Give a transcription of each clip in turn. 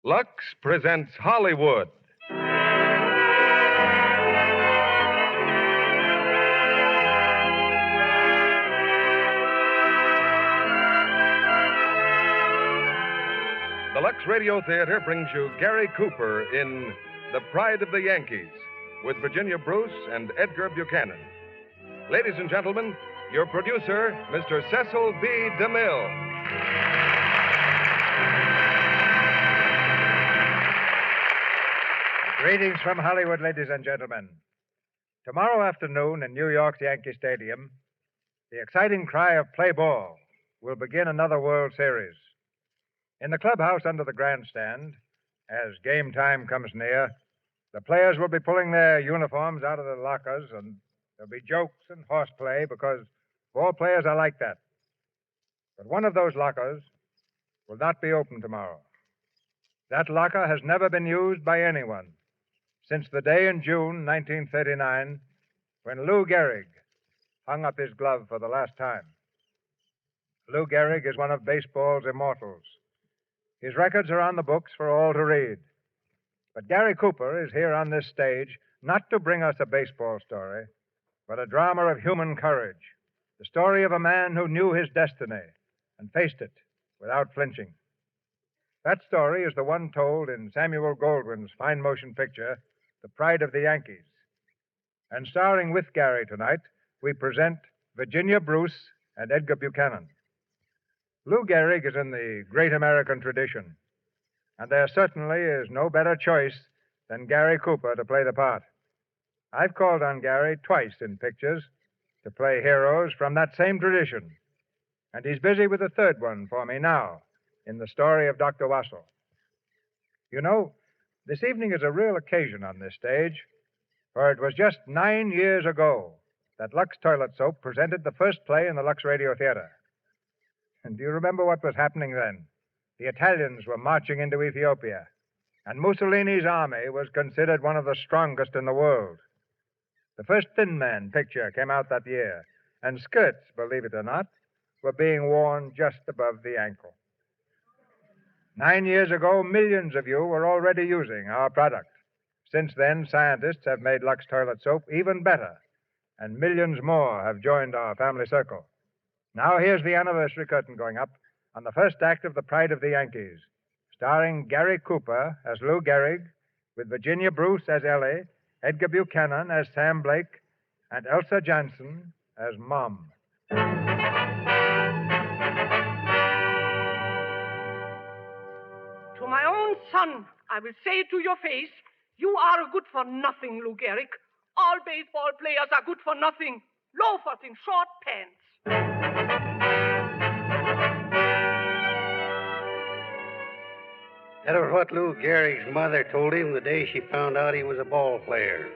Lux presents Hollywood. The Lux Radio Theater brings you Gary Cooper in The Pride of the Yankees with Virginia Bruce and Edgar Buchanan. Ladies and gentlemen, your producer, Mr. Cecil B. DeMille. Greetings from Hollywood, ladies and gentlemen. Tomorrow afternoon in New York's Yankee Stadium, the exciting cry of play ball will begin another World Series. In the clubhouse under the grandstand, as game time comes near, the players will be pulling their uniforms out of the lockers, and there'll be jokes and horseplay because ball players are like that. But one of those lockers will not be open tomorrow. That locker has never been used by anyone since the day in June 1939 when Lou Gehrig hung up his glove for the last time. Lou Gehrig is one of baseball's immortals. His records are on the books for all to read. But Gary Cooper is here on this stage not to bring us a baseball story, but a drama of human courage, the story of a man who knew his destiny and faced it without flinching. That story is the one told in Samuel Goldwyn's fine motion picture, The Pride of the Yankees. And starring with Gary tonight, we present Virginia Bruce and Edgar Buchanan. Lou Gehrig is in the great American tradition, and there certainly is no better choice than Gary Cooper to play the part. I've called on Gary twice in pictures to play heroes from that same tradition, and he's busy with a third one for me now in the story of Dr. Wassel. You know, this evening is a real occasion on this stage, for it was just 9 years ago that Lux Toilet Soap presented the first play in the Lux Radio Theater. And do you remember what was happening then? The Italians were marching into Ethiopia, and Mussolini's army was considered one of the strongest in the world. The first Thin Man picture came out that year, and skirts, believe it or not, were being worn just above the ankle. 9 years ago, millions of you were already using our product. Since then, scientists have made Lux Toilet Soap even better, and millions more have joined our family circle. Now here's the anniversary curtain going up on the first act of The Pride of the Yankees, starring Gary Cooper as Lou Gehrig, with Virginia Bruce as Ellie, Edgar Buchanan as Sam Blake, and Elsa Jansen as Mom. To my own son, I will say to your face, you are a good-for-nothing, Lou Gehrig. All baseball players are good for nothing. Loafers in short pants. That was what Lou Gehrig's mother told him the day she found out he was a ball player.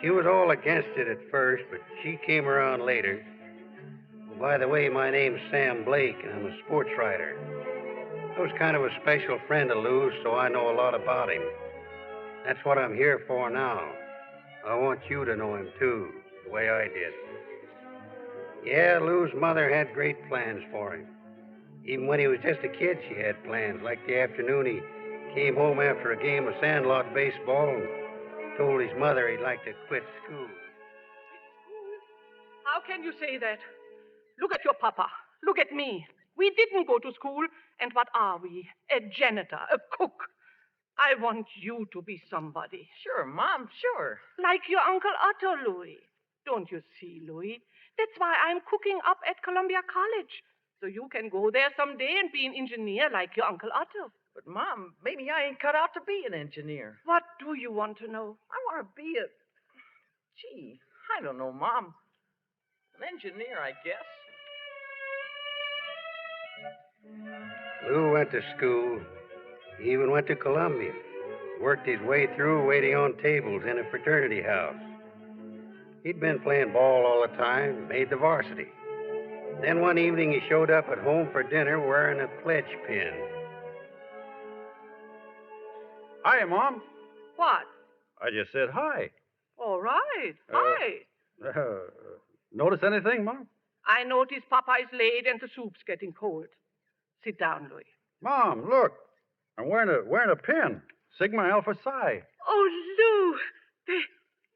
She was all against it at first, but she came around later. Oh, by the way, my name's Sam Blake, and I'm a sports writer. I was kind of a special friend of Lou's, so I know a lot about him. That's what I'm here for now. I want you to know him, too, the way I did. Yeah, Lou's mother had great plans for him. Even when he was just a kid, she had plans. Like the afternoon he came home after a game of sandlot baseball and told his mother he'd like to quit school. How can you say that? Look at your papa. Look at me. We didn't go to school, and what are we? A janitor, a cook. I want you to be somebody. Sure, Mom, sure. Like your Uncle Otto, Louis. Don't you see, Louis? That's why I'm cooking up at Columbia College. So you can go there someday and be an engineer like your Uncle Otto. But, Mom, maybe I ain't cut out to be an engineer. What do you want to know? I want to be a... Gee, I don't know, Mom. An engineer, I guess. Lou went to school. He even went to Columbia. Worked his way through waiting on tables in a fraternity house. He'd been playing ball all the time, made the varsity. Then one evening he showed up at home for dinner wearing a pledge pin. Hi, Mom. What? I just said hi. All right. Hi. Notice anything, Mom? I notice Papa is late and the soup's getting cold. Sit down, Louis. Mom, look. I'm wearing a pin. Sigma Alpha Psi. Oh, Lou,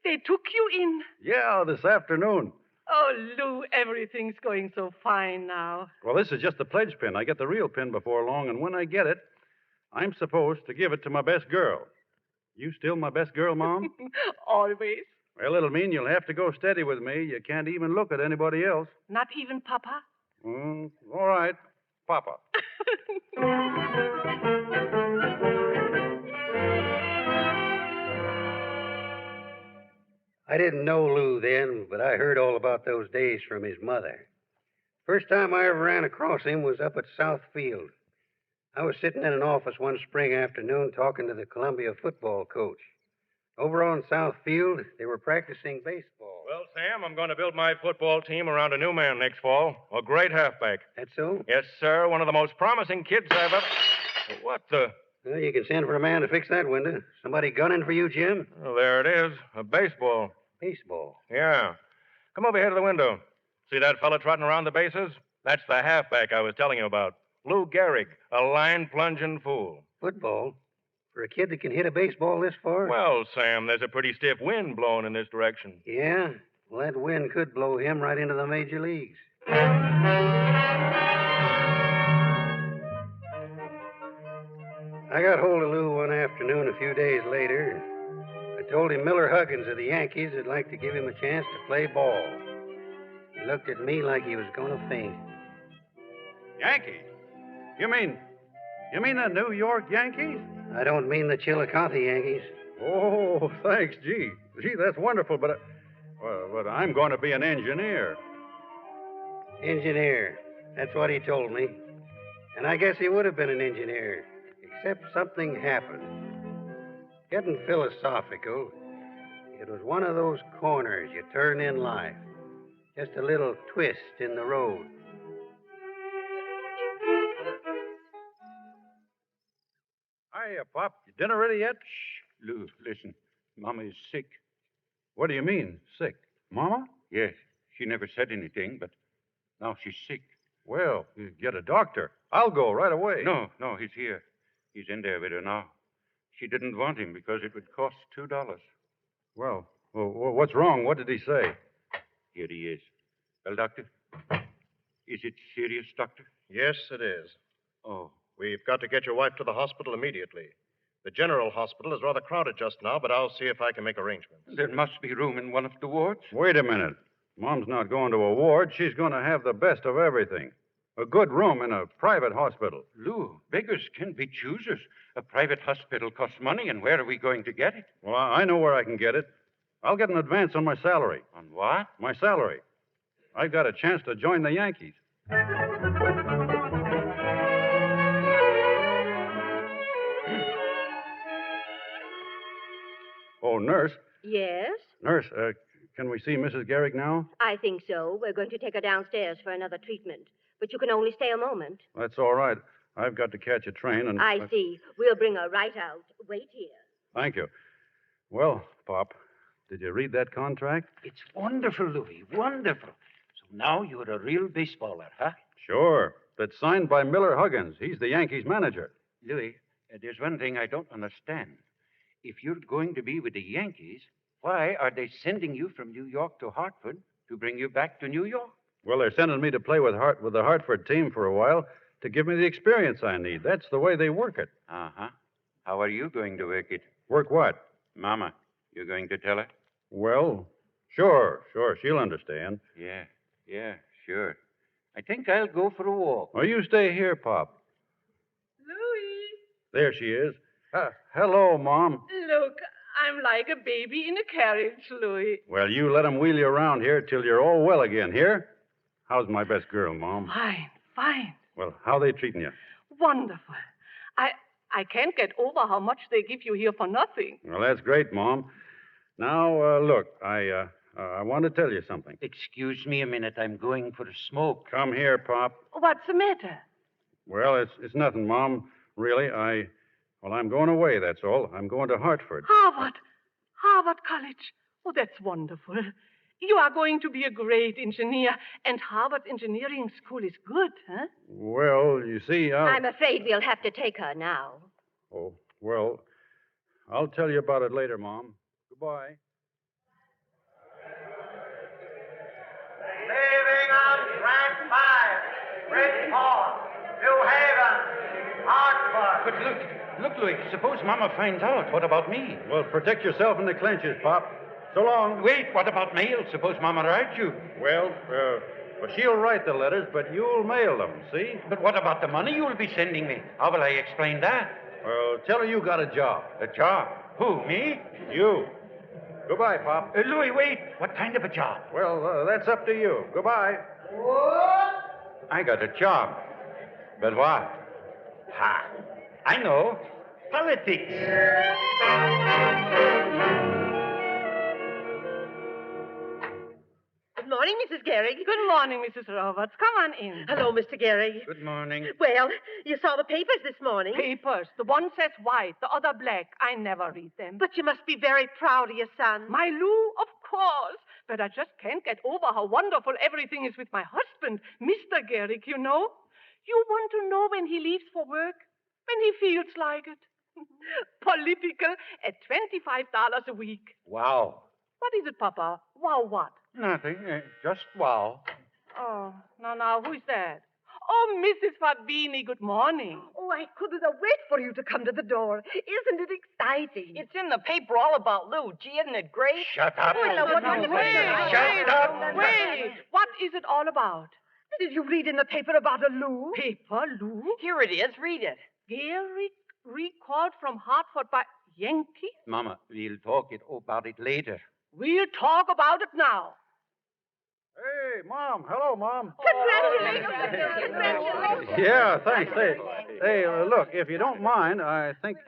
they took you in. Yeah, this afternoon. Oh, Lou, everything's going so fine now. Well, this is just the pledge pin. I get the real pin before long, and when I get it, I'm supposed to give it to my best girl. You still my best girl, Mom? Always. Well, it'll mean you'll have to go steady with me. You can't even look at anybody else. Not even Papa? All right, Papa. I didn't know Lou then, but I heard all about those days from his mother. First time I ever ran across him was up at South Field. I was sitting in an office one spring afternoon talking to the Columbia football coach. Over on South Field, they were practicing baseball. Well, Sam, I'm going to build my football team around a new man next fall. A great halfback. That so? Yes, sir. One of the most promising kids I've ever... What the... Well, you can send for a man to fix that window. Somebody gunning for you, Jim? Well, there it is. A baseball. Baseball. Yeah. Come over here to the window. See that fella trotting around the bases? That's the halfback I was telling you about. Lou Gehrig, a line-plunging fool. Football? For a kid that can hit a baseball this far? Well, Sam, there's a pretty stiff wind blowing in this direction. Yeah? Well, that wind could blow him right into the major leagues. I got hold of Lou one afternoon a few days later. I told him Miller Huggins of the Yankees would like to give him a chance to play ball. He looked at me like he was going to faint. Yankees? You mean the New York Yankees? I don't mean the Chillicothe Yankees. Oh, thanks. Gee, that's wonderful, but I'm going to be an engineer. Engineer. That's what he told me. And I guess he would have been an engineer, except something happened. Getting philosophical, it was one of those corners you turn in life. Just a little twist in the road. Hiya, Pop. Dinner ready yet? Shh. Lou, listen. Mama is sick. What do you mean, sick? Mama? Yes. She never said anything, but now she's sick. Well, you get a doctor. I'll go right away. No, he's here. He's in there with her now. She didn't want him because it would cost $2. Well, what's wrong? What did he say? Here he is. Well, Doctor, is it serious, Doctor? Yes, it is. Oh. We've got to get your wife to the hospital immediately. The general hospital is rather crowded just now, but I'll see if I can make arrangements. There must be room in one of the wards. Wait a minute. Mom's not going to a ward. She's going to have the best of everything. A good room in a private hospital. Lou, beggars can be choosers. A private hospital costs money, and where are we going to get it? Well, I know where I can get it. I'll get an advance on my salary. On what? My salary. I've got a chance to join the Yankees. Oh, nurse. Yes? Nurse, can we see Mrs. Gehrig now? I think so. We're going to take her downstairs for another treatment. But you can only stay a moment. That's all right. I've got to catch a train and... I see. We'll bring her right out. Wait here. Thank you. Well, Pop, did you read that contract? It's wonderful, Louis. Wonderful. So now you're a real baseballer, huh? Sure. That's signed by Miller Huggins. He's the Yankees manager. Louis, there's one thing I don't understand. If you're going to be with the Yankees, why are they sending you from New York to Hartford to bring you back to New York? Well, they're sending me to play with the Hartford team for a while to give me the experience I need. That's the way they work it. Uh-huh. How are you going to work it? Work what? Mama, you're going to tell her? Well, sure. She'll understand. Yeah, sure. I think I'll go for a walk. Oh, you stay here, Pop. Louis. There she is. Hello, Mom. Look, I'm like a baby in a carriage, Louis. Well, you let 'em wheel you around here till you're all well again. Here? How's my best girl, Mom? Fine. Well, how they treating you? Wonderful. I can't get over how much they give you here for nothing. Well, that's great, Mom. Now, look, I want to tell you something. Excuse me a minute. I'm going for a smoke. Come here, Pop. What's the matter? Well, it's nothing, Mom. Really, I'm going away, that's all. I'm going to Hartford. Harvard College. Oh, that's wonderful. You are going to be a great engineer, and Harvard Engineering School is good, huh? Well, you see, I'm afraid we'll have to take her now. Oh, well, I'll tell you about it later, Mom. Goodbye. Leaving on track 5, Bridgeport, New Haven, Hartford. But look, Louis, suppose Mama finds out. What about me? Well, protect yourself in the clinches, Pop. So long. Wait, what about mail? Suppose Mama writes you. Well, she'll write the letters, but you'll mail them, see? But what about the money you'll be sending me? How will I explain that? Well, tell her you got a job. A job? Who, me? You. Goodbye, Pop. Louis, wait. What kind of a job? Well, that's up to you. Goodbye. I got a job. But what? Ha! I know. Politics. Good morning, Mrs. Gehrig. Good morning, Mrs. Roberts. Come on in. Hello, Mr. Gehrig. Good morning. Well, you saw the papers this morning. Papers. The one says white, the other black. I never read them. But you must be very proud of your son. My Lou, of course. But I just can't get over how wonderful everything is with my husband, Mr. Gehrig, you know. You want to know when he leaves for work? When he feels like it. Political at $25 a week. Wow. What is it, Papa? Wow, what? Nothing. Just wow. Oh, now, who's that? Oh, Mrs. Fabini, good morning. Oh, I couldn't wait for you to come to the door. Isn't it exciting? It's in the paper all about Lou. Gee, isn't it great? Shut up. Wait. What is it all about? Did you read in the paper about a Lou? Paper, Lou? Here it is. Read it. Gehrig recalled from Hartford by Yankees? Mama, we'll talk about it later. We'll talk about it now. Hey, Mom. Hello, Mom. Congratulations. Yeah, thanks. Hey, look, if you don't mind, I think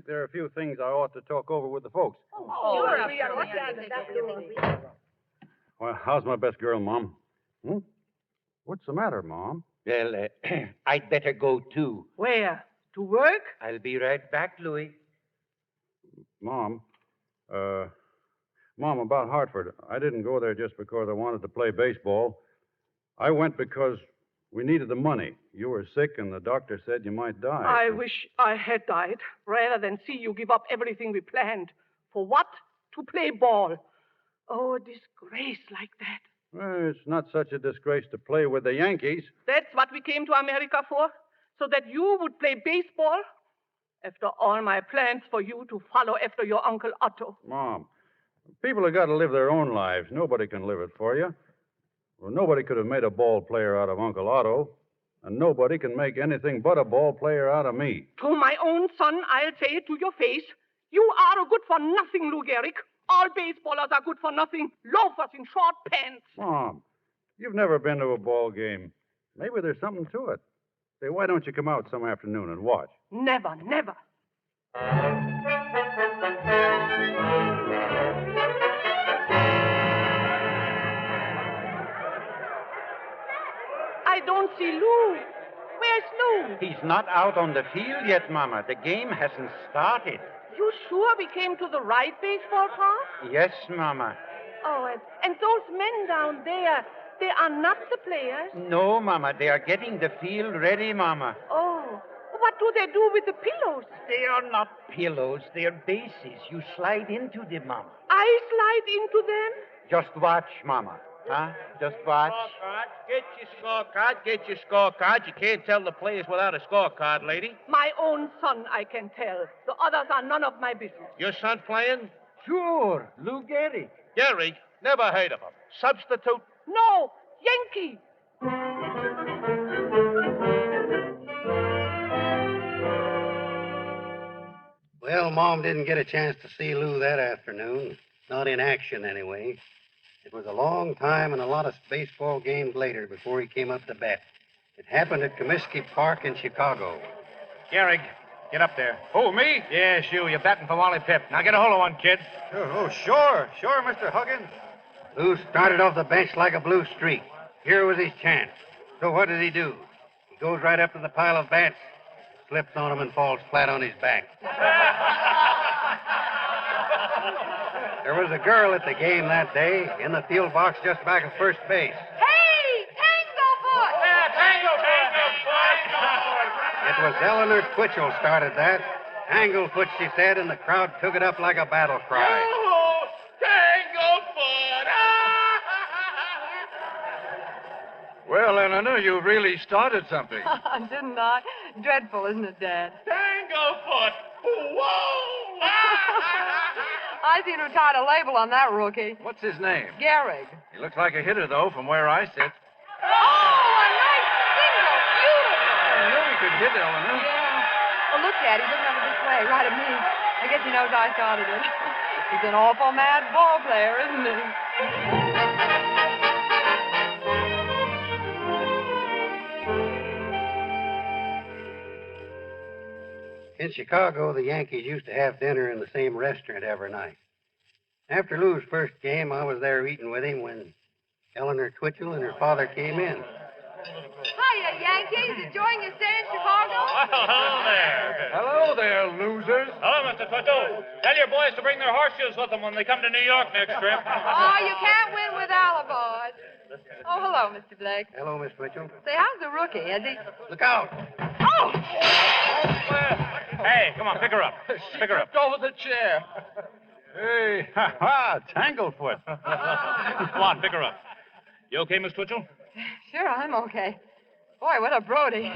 there are a few things I ought to talk over with the folks. Well, how's my best girl, Mom? What's the matter, Mom? Well, I'd better go, too. Where? To work? I'll be right back, Louis. Mom, about Hartford. I didn't go there just because I wanted to play baseball. I went because we needed the money. You were sick, and the doctor said you might die. I wish I had died, rather than see you give up everything we planned. For what? To play ball. Oh, a disgrace like that. Well, it's not such a disgrace to play with the Yankees. That's what we came to America for? So that you would play baseball? After all my plans for you to follow after your Uncle Otto. Mom, people have got to live their own lives. Nobody can live it for you. Well, nobody could have made a ball player out of Uncle Otto, and nobody can make anything but a ball player out of me. To my own son, I'll say it to your face. You are a good-for-nothing, Lou Gehrig. All baseballers are good for nothing. Loafers in short pants. Mom, you've never been to a ball game. Maybe there's something to it. Say, why don't you come out some afternoon and watch? Never. I don't see Lou. Where's Lou? He's not out on the field yet, Mama. The game hasn't started. You sure we came to the right baseball park? Yes, Mama. Oh, and those men down there, they are not the players? No, Mama. They are getting the field ready, Mama. Oh, what do they do with the pillows? They are not pillows. They are bases. You slide into them, Mama. I slide into them? Just watch, Mama. Huh? Just watch. Get your scorecard. You can't tell the players without a scorecard, lady. My own son, I can tell. The others are none of my business. Your son playing? Sure. Lou Gehrig. Gehrig? Never heard of him. Substitute? No, Yankee. Well, Mom didn't get a chance to see Lou that afternoon. Not in action, anyway. It was a long time and a lot of baseball games later before he came up to bat. It happened at Comiskey Park in Chicago. Gehrig, get up there. Who, me? Yes, you. You're batting for Wally Pip. Now get a hold of one, kid. Sure, Mr. Huggins. Lou started off the bench like a blue streak. Here was his chance. So what does he do? He goes right up to the pile of bats, slips on him, and falls flat on his back. There was a girl at the game that day in the field box just back of first base. Hey, Tango Boy! It was Eleanor Twitchell started that. Tanglefoot, she said, and the crowd took it up like a battle cry. Oh, Tanglefoot! Well, then I know you really started something. Didn't I? Dreadful, isn't it, Dad? Tanglefoot! Whoa! I seem to have tied a label on that rookie. What's his name? Gehrig. He looks like a hitter, though, from where I sit. Oh, a nice single. Beautiful. I knew he could hit, Eleanor. Yeah. Oh, look, Dad. He's looking over this way, right at me. I guess he knows I started it. He's an awful mad ball player, isn't he? In Chicago, the Yankees used to have dinner in the same restaurant every night. After Lou's first game, I was there eating with him when Eleanor Twitchell and her father came in. Hiya, Yankees. Enjoying your stay in Chicago? Well, hello there. Hello there, losers. Hello, Mr. Twitchell. Tell your boys to bring their horseshoes with them when they come to New York next trip. Oh, you can't win with alibis. Oh, hello, Mr. Blake. Hello, Miss Twitchell. Say, how's the rookie? Has he... Look out! Oh! Hey, come on, pick her up. Pick her up. Over the chair. Hey, ha, Tanglefoot. Come on, pick her up. You okay, Miss Twitchell? Sure, I'm okay. Boy, what a Brody.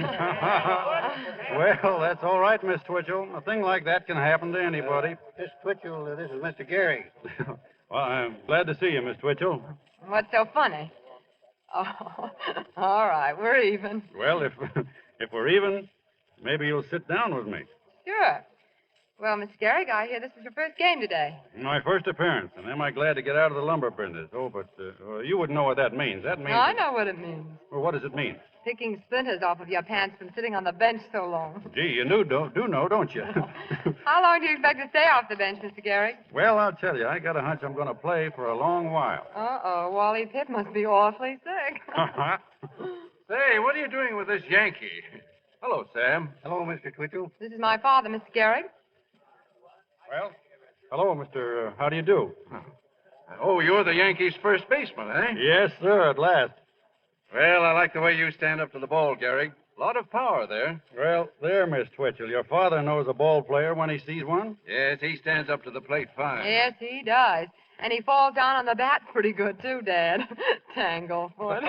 Well, that's all right, Miss Twitchell. A thing like that can happen to anybody. Miss Twitchell, this is Mr. Gehrig. Well, I'm glad to see you, Miss Twitchell. What's so funny? Oh, all right, we're even. Well, if we're even, maybe you'll sit down with me. Sure. Well, Miss Gehrig, I hear this is your first game today. My first appearance, and am I glad to get out of the lumber business? Oh, but you wouldn't know what that means. That means... I know what it means. Well, what does it mean? Picking splinters off of your pants from sitting on the bench so long. Gee, you do know, don't you? How long do you expect to stay off the bench, Mr. Gehrig? Well, I'll tell you, I got a hunch I'm going to play for a long while. Uh-oh, Wally Pitt must be awfully sick. Say, what are you doing with this Yankee? Hello, Sam. Hello, Mr. Twitchell. This is my father, Mr. Gehrig. Well, hello, Mr. How do you do? Oh, you're the Yankees' first baseman, eh? Yes, sir, at last. Well, I like the way you stand up to the ball, Gehrig. A lot of power there. Well, there, Miss Twitchell. Your father knows a ball player when he sees one. Yes, he stands up to the plate fine. Yes, he does. And he falls down on the bat pretty good, too, Dad. Tanglefoot.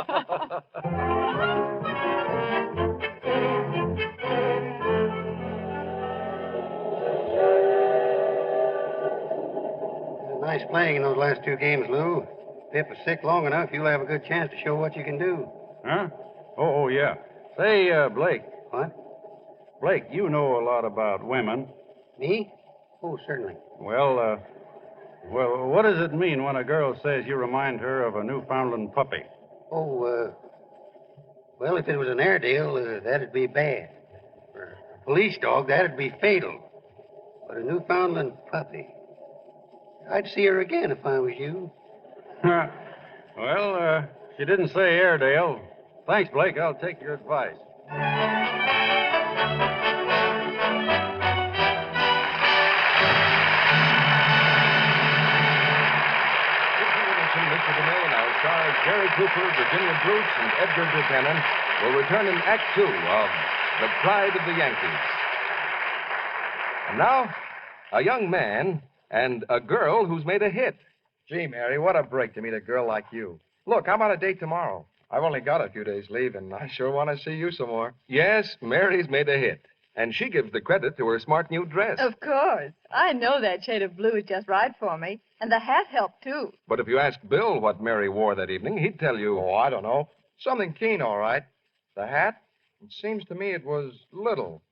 Nice playing in those last two games, Lou. Pip is sick long enough, you'll have a good chance to show what you can do. Huh? Oh, yeah. Say, Blake. What? Blake, you know a lot about women. Me? Oh, certainly. Well, what does it mean when a girl says you remind her of a Newfoundland puppy? Oh, well, if it was an Airedale, that'd be bad. For a police dog, that'd be fatal. But a Newfoundland puppy, I'd see her again if I was you. Well, she didn't say Airedale. Thanks, Blake. I'll take your advice. Mr. DeMille now stars Gary Cooper, Virginia Bruce, and Edgar Buchanan will return in Act Two of The Pride of the Yankees. And now, a young man and a girl who's made a hit. Gee, Mary, what a break to meet a girl like you. Look, I'm on a date tomorrow. I've only got a few days leave, and I sure want to see you some more. Yes, Mary's made a hit. And she gives the credit to her smart new dress. Of course. I know that shade of blue is just right for me. And the hat helped, too. But if you asked Bill what Mary wore that evening, he'd tell you... Oh, I don't know. Something keen, all right. The hat? It seems to me it was little.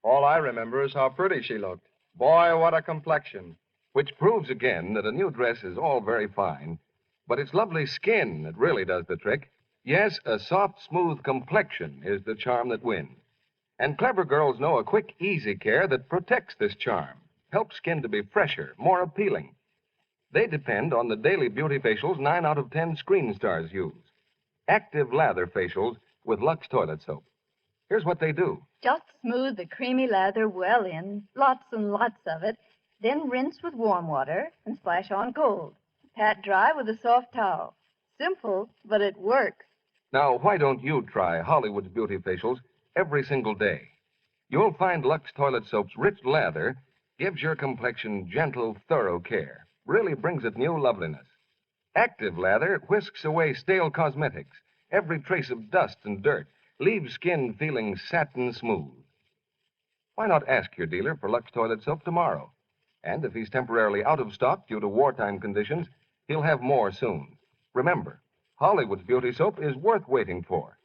All I remember is how pretty she looked. Boy, what a complexion. Which proves again that a new dress is all very fine, but it's lovely skin that really does the trick. Yes, a soft, smooth complexion is the charm that wins. And clever girls know a quick, easy care that protects this charm, helps skin to be fresher, more appealing. They depend on the daily beauty facials 9 out of 10 screen stars use. Active lather facials with Lux toilet soap. Here's what they do. Just smooth the creamy lather well in, lots and lots of it, then rinse with warm water and splash on cold. Pat dry with a soft towel. Simple, but it works. Now, why don't you try Hollywood's beauty facials every single day? You'll find Lux Toilet Soap's rich lather gives your complexion gentle, thorough care, really brings it new loveliness. Active lather whisks away stale cosmetics, every trace of dust and dirt, leaves skin feeling satin smooth. Why not ask your dealer for Lux Toilet Soap tomorrow? And if he's temporarily out of stock due to wartime conditions, he'll have more soon. Remember, Hollywood's beauty soap is worth waiting for.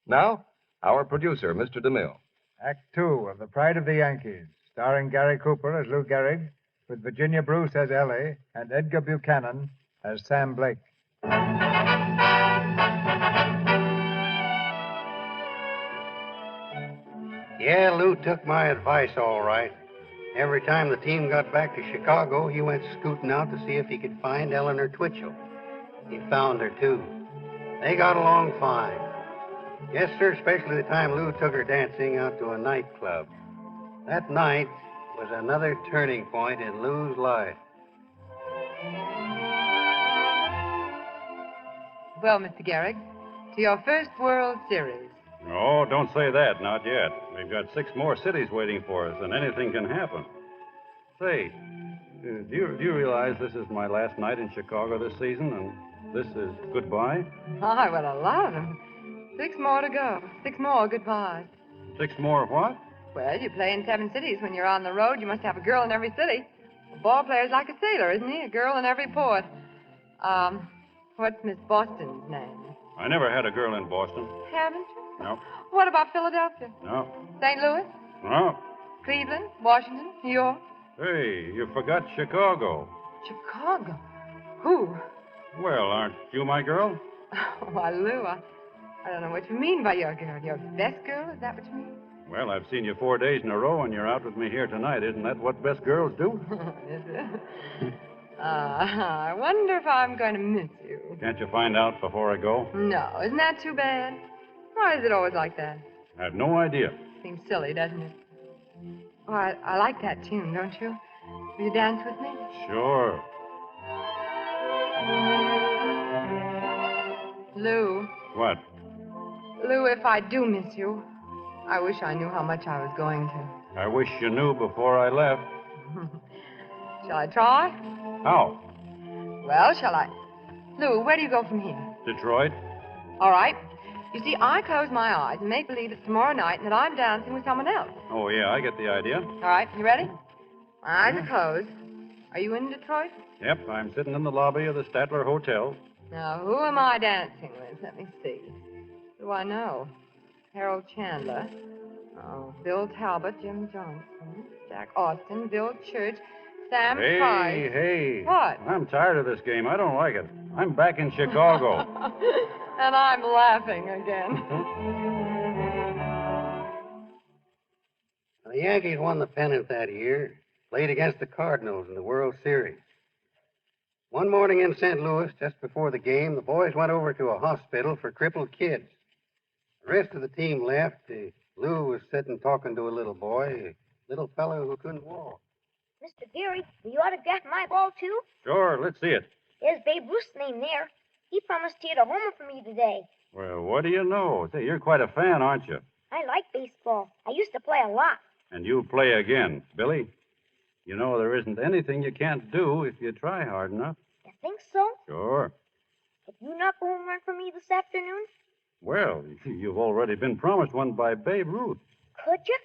Now, our producer, Mr. DeMille. Act 2 of The Pride of the Yankees, starring Gary Cooper as Lou Gehrig, with Virginia Bruce as Ellie and Edgar Buchanan as Sam Blake. Yeah, Lou took my advice all right. Every time the team got back to Chicago, he went scooting out to see if he could find Eleanor Twitchell. He found her, too. They got along fine. Yes, sir, especially the time Lou took her dancing out to a nightclub. That night was another turning point in Lou's life. Well, Mr. Gehrig, to your first World Series. Oh, don't say that, not yet. We've got 6 more cities waiting for us, and anything can happen. Say, do you realize this is my last night in Chicago this season, and this is goodbye? My, what a lot of them. 6 more to go. 6 more goodbyes. 6 more what? Well, you play in 7 cities. When you're on the road, you must have a girl in every city. A ball player's like a sailor, isn't he? A girl in every port. What's Miss Boston's name? I never had a girl in Boston. Haven't you? No. What about Philadelphia? No. St. Louis? No. Cleveland? Washington? New York? Hey, you forgot Chicago. Chicago? Who? Well, aren't you my girl? Oh, why, Lou, I don't know what you mean by your girl. Your best girl? Is that what you mean? Well, I've seen you 4 days in a row, and you're out with me here tonight. Isn't that what best girls do? Is it? I wonder if I'm going to miss you. Can't you find out before I go? No, isn't that too bad? Why is it always like that? I have no idea. Seems silly, doesn't it? Oh, I like that tune, don't you? Will you dance with me? Sure. Lou. What? Lou, if I do miss you, I wish I knew how much I was going to. I wish you knew before I left. Shall I try? How? Well, shall I? Lou, where do you go from here? Detroit? All right. You see, I close my eyes and make believe it's tomorrow night and that I'm dancing with someone else. Oh, yeah, I get the idea. All right, you ready? My eyes are closed. Are you in Detroit? Yep, I'm sitting in the lobby of the Statler Hotel. Now, who am I dancing with? Let me see. Who do I know? Harold Chandler. Oh, Bill Talbot, Jim Johnson, Jack Austin, Bill Church, Sam Price. Hey. What? I'm tired of this game. I don't like it. I'm back in Chicago. And I'm laughing again. The Yankees won the pennant that year, played against the Cardinals in the World Series. One morning in St. Louis, just before the game, the boys went over to a hospital for crippled kids. The rest of the team left. Lou was sitting talking to a little boy, a little fellow who couldn't walk. Mr. Gehrig, will you autograph my ball, too? Sure, let's see it. There's Babe Ruth's name there. He promised to hit a homer for me today. Well, what do you know? Say, you're quite a fan, aren't you? I like baseball. I used to play a lot. And you'll play again. Billy, you know there isn't anything you can't do if you try hard enough. You think so? Sure. Could you knock a home run for me this afternoon? Well, you've already been promised one by Babe Ruth. Could you?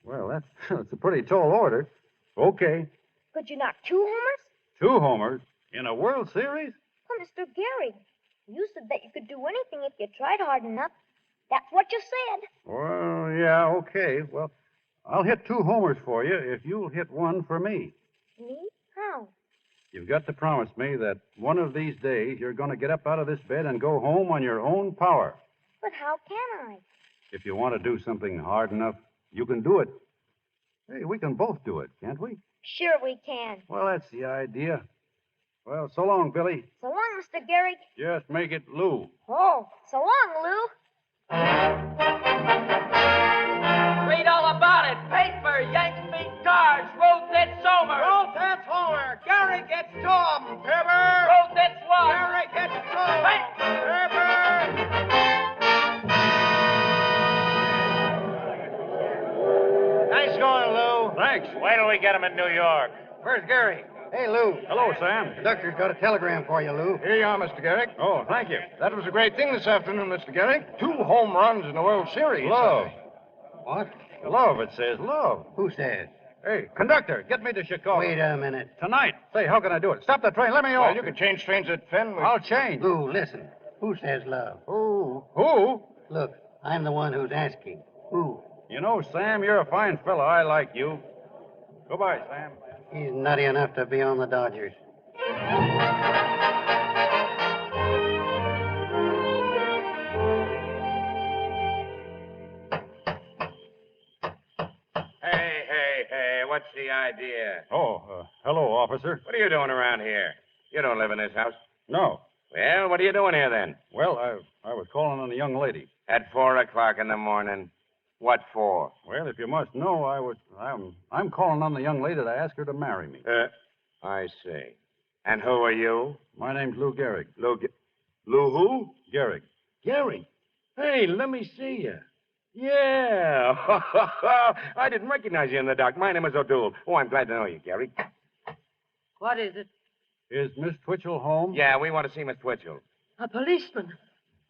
Well, that's a pretty tall order. Okay. Could you knock 2 homers? 2 homers in a World Series? Oh, Mr. Gehrig, you said that you could do anything if you tried hard enough. That's what you said. Well, yeah, okay. Well, I'll hit 2 homers for you if you'll hit 1 for me. Me? How? You've got to promise me that one of these days you're going to get up out of this bed and go home on your own power. But how can I? If you want to do something hard enough, you can do it. Hey, we can both do it, can't we? Sure we can. Well, that's the idea. Well, so long, Billy. So long, Mr. Gehrig. Just make it Lou. Oh, so long, Lou. Read all about it. Paper, Yanks beat Cards. Road that's Homer. Road that's Homer. Gary gets to him. Pepper. Road that's one. Gary gets to him. Pepper. Wait till we get him in New York. Where's Gary? Hey, Lou. Hello, Sam. The doctor's got a telegram for you, Lou. Here you are, Mr. Garrick. Oh, thank you. That was a great thing this afternoon, Mr. Garrick. 2 home runs in the World Series. Love. What? Love, it says. Love. Who says? Hey, conductor, get me to Chicago. Wait a minute. Tonight. Say, how can I do it? Stop the train. Let me off. Well, you can change trains at Fenway. I'll change. Lou, listen. Who says love? Who? Look, I'm the one who's asking. Who? You know, Sam, you're a fine fella. I like you. Goodbye, Sam. He's nutty enough to be on the Dodgers. Hey, what's the idea? Oh, hello, officer. What are you doing around here? You don't live in this house. No. Well, what are you doing here then? Well, I was calling on a young lady. At 4 o'clock in the morning. What for? Well, if you must know, I'm calling on the young lady to ask her to marry me. I see. And who are you? My name's Lou Gehrig. Lou who? Gehrig. Gary. Hey, let me see you. Yeah. I didn't recognize you in the dark. My name is O'Doul. Oh, I'm glad to know you, Gary. What is it? Is Miss Twitchell home? Yeah, we want to see Miss Twitchell. A policeman.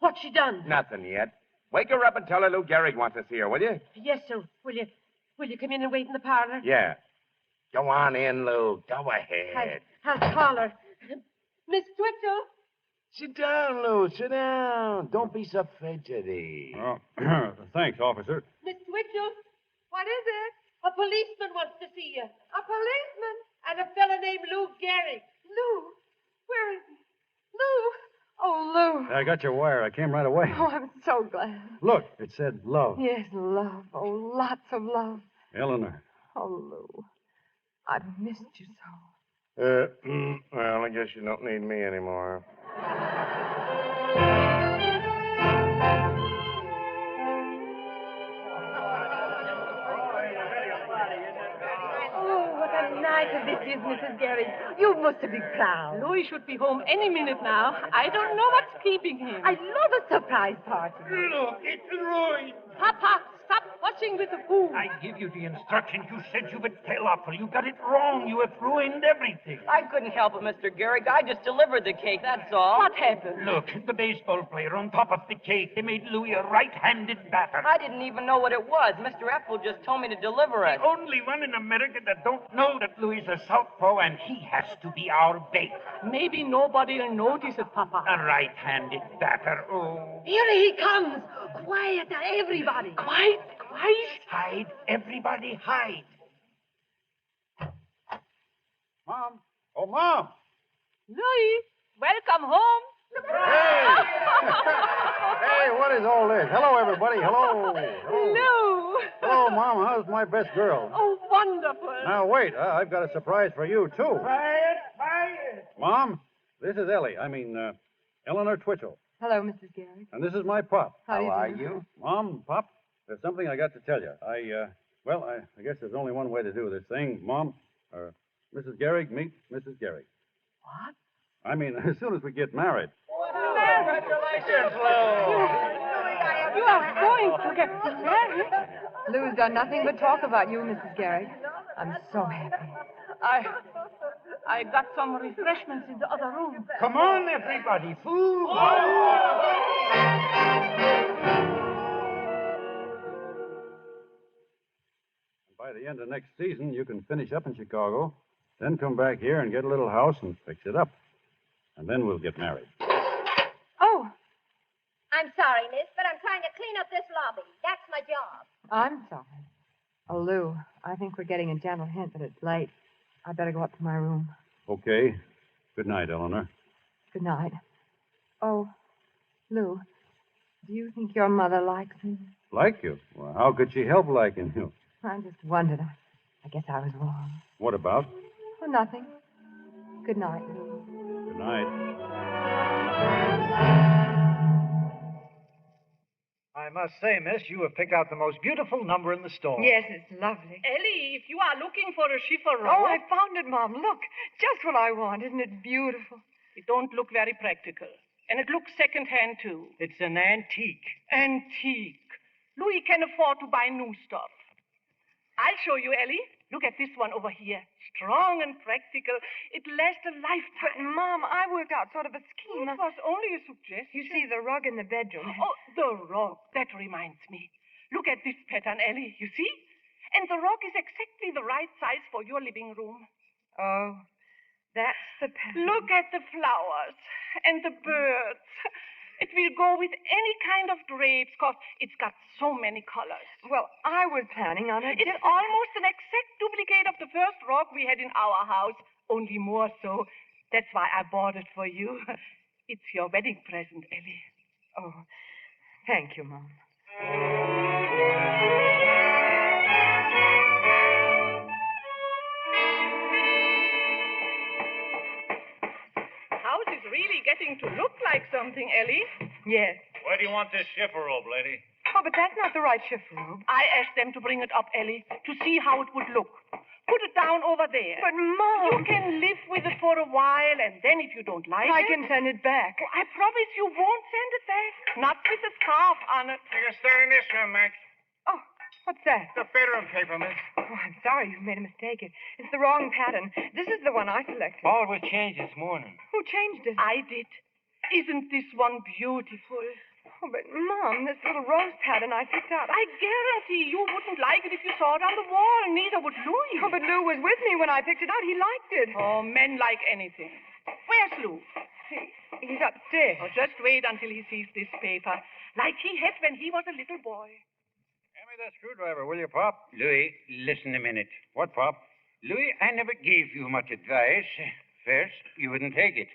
What's she done? Nothing yet. Wake her up and tell her Lou Gehrig wants to see her, will you? Yes, sir. Will you come in and wait in the parlor? Yeah. Go on in, Lou. Go ahead. I'll call her. Miss Twitchell? Sit down, Lou. Sit down. Don't be so fidgety. Oh, thanks, officer. Miss Twitchell? What is it? A policeman wants to see you. A policeman? And a fella named Lou Gehrig. Lou? Where is he? Lou? Oh, Lou. I got your wire. I came right away. Oh, I'm so glad. Look, it said love. Yes, love. Oh, lots of love. Eleanor. Oh, Lou. I've missed you so. Well, I guess you don't need me anymore. Oh, what a night this is, Mrs. Gehrig. You must be proud. Louis should be home any minute now. I don't know what's keeping him. I love a surprise party. Look, it's Roy. Papa, stop watching with the food. I give you the instructions. You said you would tell Apple. You got it wrong. You have ruined everything. I couldn't help it, Mr. Gehrig. I just delivered the cake, that's all. What happened? Look, the baseball player on top of the cake. They made Louis a right-handed batter. I didn't even know what it was. Mr. Apple just told me to deliver it. The only one in America that don't know that Louis is a southpaw, and he has to be our baker. Maybe nobody'll notice it, Papa. A right-handed batter. Oh. Here he comes. Quiet, everybody. Quiet. Hide. Everybody hide. Mom. Oh, Mom. Louis, welcome home. Hey. Hey, what is all this? Hello, everybody. Hello. Lou. Hello, Mom. How's my best girl? Oh, wonderful. Now, wait. I've got a surprise for you, too. Quiet. Mom, this is Ellie. Eleanor Twitchell. Hello, Mrs. Gehrig. And this is my pop. How are you? Mom, Pop, there's something I got to tell you. I guess there's only one way to do this thing. Mom, Mrs. Gehrig, meet Mrs. Gehrig. What? I mean, as soon as we get married. Congratulations, Lou. You are going to get married? Lou's done nothing but talk about you, Mrs. Gehrig. I'm so happy. I got some refreshments in the other room. Come on, everybody. Food. By the end of next season, you can finish up in Chicago, then come back here and get a little house and fix it up. And then we'll get married. Oh, I'm sorry, miss, but I'm trying to clean up this lobby. That's my job. I'm sorry. Oh, Lou, I think we're getting a gentle hint that it's late. I better go up to my room. Okay. Good night, Eleanor. Good night. Oh, Lou, do you think your mother likes me? Like you? Well, how could she help liking you? I just wondered. I guess I was wrong. What about? Oh, nothing. Good night, Lou. Good night. I must say, miss, you have picked out the most beautiful number in the store. Yes, it's lovely. Ellie, if you are looking for a chiffon Oh, I found it, Mom. Look, just what I want. Isn't it beautiful? It don't look very practical. And it looks second-hand, too. It's an antique. Antique. Louis can afford to buy new stuff. I'll show you, Ellie. Look at this one over here. Strong and practical. It lasts a lifetime. But, Mom, I worked out sort of a scheme. It was only a suggestion. You see, the rug in the bedroom. Oh, the rug. That reminds me. Look at this pattern, Ellie. You see? And the rug is exactly the right size for your living room. Oh, that's the pattern. Look at the flowers and the birds. It will go with any kind of drapes, because it's got so many colors. Well, I was planning on it. It's almost an exact duplicate of the first rug we had in our house, only more so. That's why I bought it for you. It's your wedding present, Ellie. Oh, thank you, Mom. House is really getting to look like something, Ellie. Yes. Where do you want this shiffer robe, lady? Oh, but that's not the right shift robe. I asked them to bring it up, Ellie, to see how it would look. Put it down over there. But, Mom... You can live with it for a while, and then if you don't like I can send it back. Oh, I promise you won't send it back. Not with a scarf on it. You can stay in this room, Max. Oh, what's that? The bedroom paper, miss. Oh, I'm sorry. You've made a mistake. It's the wrong pattern. This is the one I selected. Oh, it was changed this morning. Who changed it? I did. Isn't this one beautiful? Oh, but, Mom, this little rose pattern I picked out. I guarantee you wouldn't like it if you saw it on the wall. Neither would Louis. Oh, but Lou was with me when I picked it out. He liked it. Oh, men like anything. Where's Lou? He's upstairs. Oh, just wait until he sees this paper. Like he had when he was a little boy. Hand me that screwdriver, will you, Pop? Louis, listen a minute. What, Pop? Louis, I never gave you much advice. First, you wouldn't take it.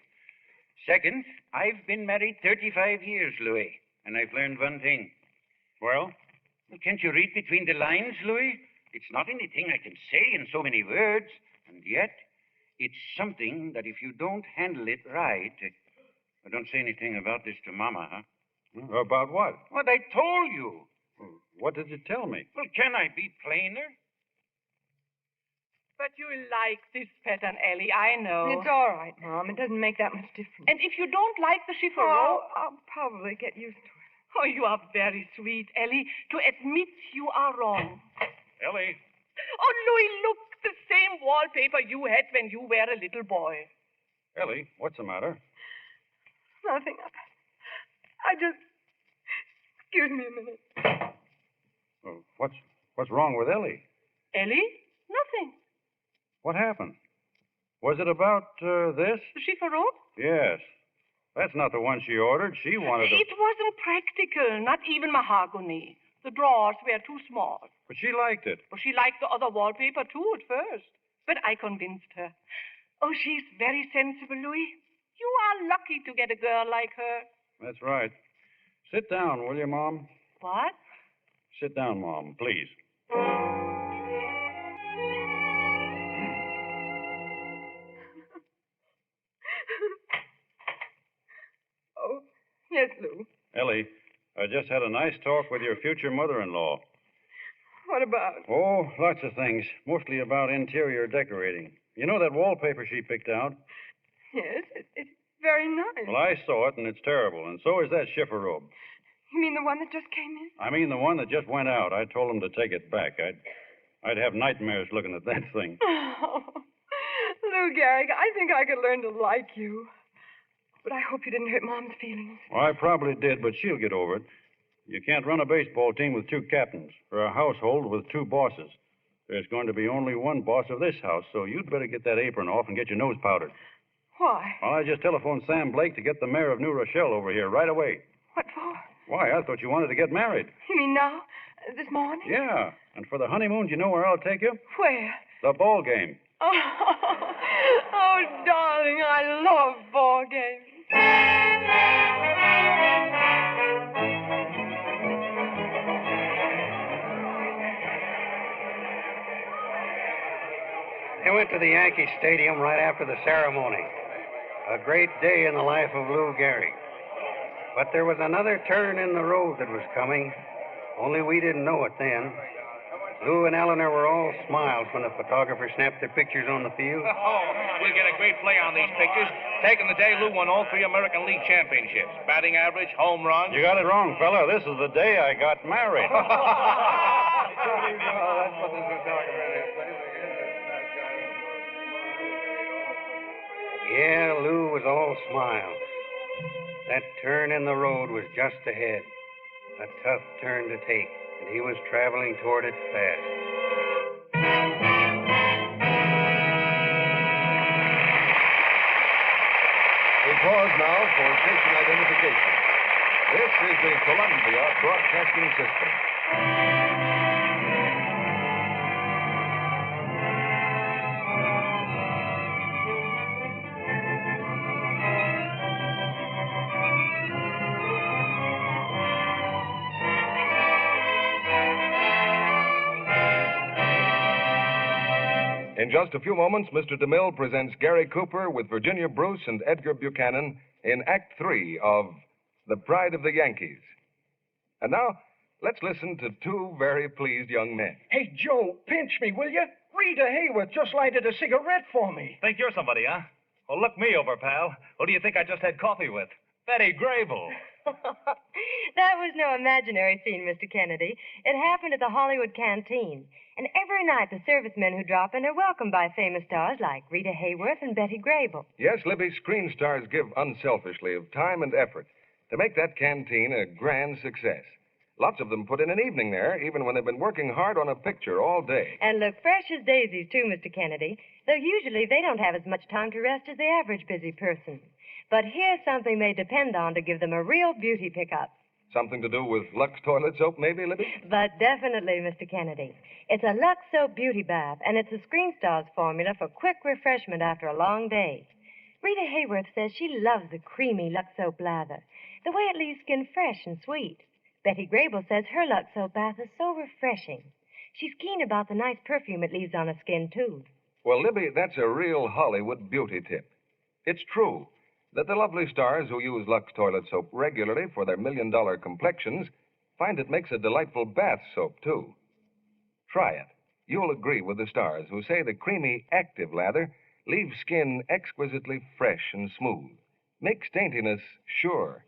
Second, I've been married 35 years, Louis, and I've learned one thing. Well? Can't you read between the lines, Louis? It's not anything I can say in so many words, and yet it's something that if you don't handle it right... don't say anything about this to Mama, huh? About what? What I told you. What did you tell me? Well, can I be plainer? But you like this pattern, Ellie, I know. It's all right, Mom. It doesn't make that much difference. And if you don't like the chiffon, I'll probably get used to it. Oh, you are very sweet, Ellie, to admit you are wrong. Ellie. Oh, Louis, look, the same wallpaper you had when you were a little boy. Ellie, what's the matter? Nothing. I just... Excuse me a minute. Oh, what's wrong with Ellie? Ellie? Nothing. What happened? Was it about this? The chiffon robe? Yes. That's not the one she ordered. She wanted to... It wasn't practical, not even mahogany. The drawers were too small. But she liked it. Well, she liked the other wallpaper, too, at first. But I convinced her. Oh, she's very sensible, Louis. You are lucky to get a girl like her. That's right. Sit down, will you, Mom? What? Sit down, Mom, please. Oh, yes, Lou. Ellie, I just had a nice talk with your future mother-in-law. What about? Oh, lots of things. Mostly about interior decorating. You know that wallpaper she picked out? Yes, it's very nice. Well, I saw it, and it's terrible. And so is that chiffon robe. You mean the one that just came in? I mean the one that just went out. I told him to take it back. I'd have nightmares looking at that thing. Oh, Lou Gehrig, I think I could learn to like you. But I hope you didn't hurt Mom's feelings. Well, I probably did, but she'll get over it. You can't run a baseball team with two captains, or a household with two bosses. There's going to be only one boss of this house, so you'd better get that apron off and get your nose powdered. Why? Well, I just telephoned Sam Blake to get the mayor of New Rochelle over here right away. What for? Why, I thought you wanted to get married. You mean now? This morning? Yeah. And for the honeymoon, do you know where I'll take you? Where? The ball game. Oh, darling, I love ball games. They went to the Yankee Stadium right after the ceremony. A great day in the life of Lou Gehrig. But there was another turn in the road that was coming, only we didn't know it then. Lou and Eleanor were all smiles when the photographer snapped their pictures on the field. Oh, we'll get a great play on these pictures. Taking the day Lou won all 3 American League championships. Batting average, home runs. You got it wrong, fella. This is the day I got married. Yeah, Lou was all smiles. That turn in the road was just ahead. A tough turn to take, and he was traveling toward it fast. We pause now for station identification. This is the Columbia Broadcasting System. In just a few moments, Mr. DeMille presents Gary Cooper with Virginia Bruce and Edgar Buchanan in Act 3 of The Pride of the Yankees. And now, let's listen to two very pleased young men. Hey, Joe, pinch me, will you? Rita Hayworth just lighted a cigarette for me. Think you're somebody, huh? Well, look me over, pal. Who do you think I just had coffee with? Betty Grable. That was no imaginary scene, Mr. Kennedy. It happened at the Hollywood Canteen. And every night the servicemen who drop in are welcomed by famous stars like Rita Hayworth and Betty Grable. Yes, Libby, screen stars give unselfishly of time and effort to make that canteen a grand success. Lots of them put in an evening there, even when they've been working hard on a picture all day. And look fresh as daisies, too, Mr. Kennedy. Though usually they don't have as much time to rest as the average busy person. But here's something they depend on to give them a real beauty pickup. Something to do with Lux toilet soap, maybe, Libby? But definitely, Mr. Kennedy. It's a Lux Soap Beauty Bath, and it's a Screen Stars formula for quick refreshment after a long day. Rita Hayworth says she loves the creamy Lux Soap lather, the way it leaves skin fresh and sweet. Betty Grable says her Lux Soap bath is so refreshing. She's keen about the nice perfume it leaves on her skin, too. Well, Libby, that's a real Hollywood beauty tip. It's true that the lovely stars who use Lux toilet soap regularly for their million-dollar complexions find it makes a delightful bath soap, too. Try it. You'll agree with the stars who say the creamy, active lather leaves skin exquisitely fresh and smooth, makes daintiness sure.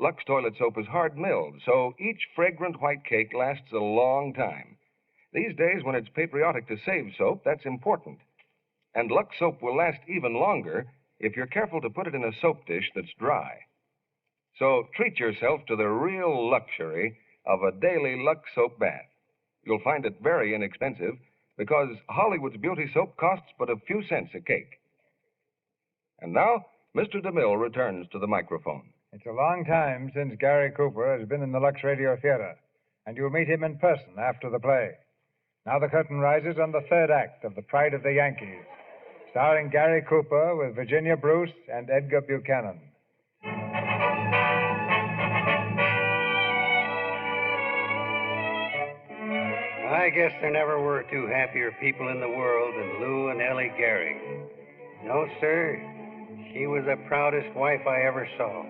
Lux toilet soap is hard-milled, so each fragrant white cake lasts a long time. These days, when it's patriotic to save soap, that's important. And Lux soap will last even longer if you're careful to put it in a soap dish that's dry. So treat yourself to the real luxury of a daily Lux soap bath. You'll find it very inexpensive because Hollywood's beauty soap costs but a few cents a cake. And now, Mr. DeMille returns to the microphone. It's a long time since Gary Cooper has been in the Lux Radio Theater, and you'll meet him in person after the play. Now the curtain rises on the third act of The Pride of the Yankees, starring Gary Cooper with Virginia Bruce and Edgar Buchanan. I guess there never were two happier people in the world than Lou and Ellie Gehrig. No, sir, she was the proudest wife I ever saw.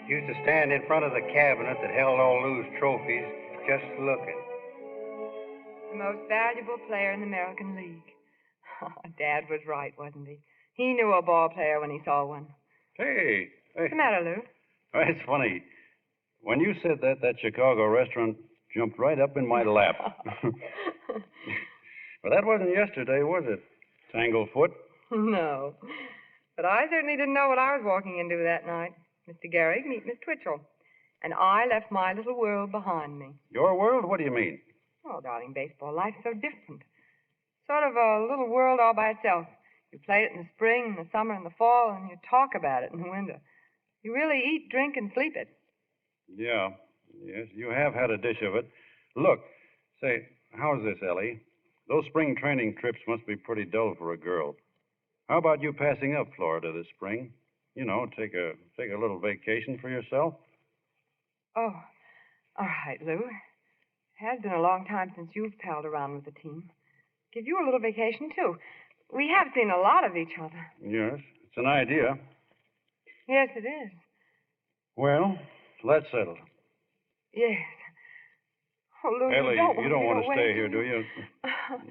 She used to stand in front of the cabinet that held all Lou's trophies, just looking. The most valuable player in the American League. Dad was right, wasn't he? He knew a ball player when he saw one. Hey. What's the matter, Lou? Oh, it's funny. When you said that, that Chicago restaurant jumped right up in my lap. But that wasn't yesterday, was it, Tanglefoot? No. But I certainly didn't know what I was walking into that night. Mr. Gehrig, meet Miss Twitchell. And I left my little world behind me. Your world? What do you mean? Oh, darling, baseball life's so different. Sort of a little world all by itself. You play it in the spring, in the summer, in the fall, and you talk about it in the winter. You really eat, drink, and sleep it. Yeah. Yes, you have had a dish of it. Look, say, how's this, Ellie? Those spring training trips must be pretty dull for a girl. How about you passing up Florida this spring? You know, take a little vacation for yourself. Oh, all right, Lou. It has been a long time since you've palled around with the team. Give you a little vacation, too. We have seen a lot of each other. Yes, it's an idea. Yes, it is. Well, let's settle. Yes. Oh, Lou, Ellie, you don't want to wait, stay here, do you?